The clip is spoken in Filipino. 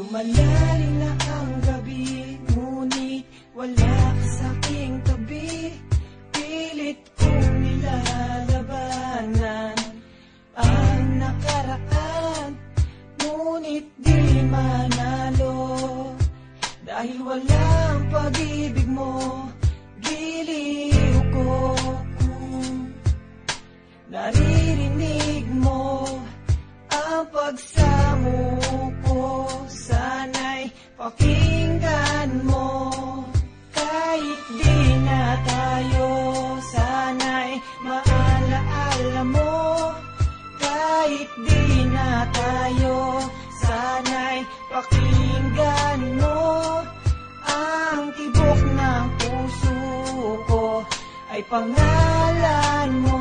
Lumalalim na ang gabi, ngunit wala ka sa aking tabi. Pilit kong nilalabanan ang nakaraan, ngunit di manalo. Dahil walang pag-ibig mo, giliw ko. Naririnig mo ang pagsamo ko, sana'y pakinggan mo. Kahit di na tayo, sana'y maalaala mo. Kahit di na tayo, sana'y pakinggan mo. Ang tibok ng puso ko ay pangalan mo.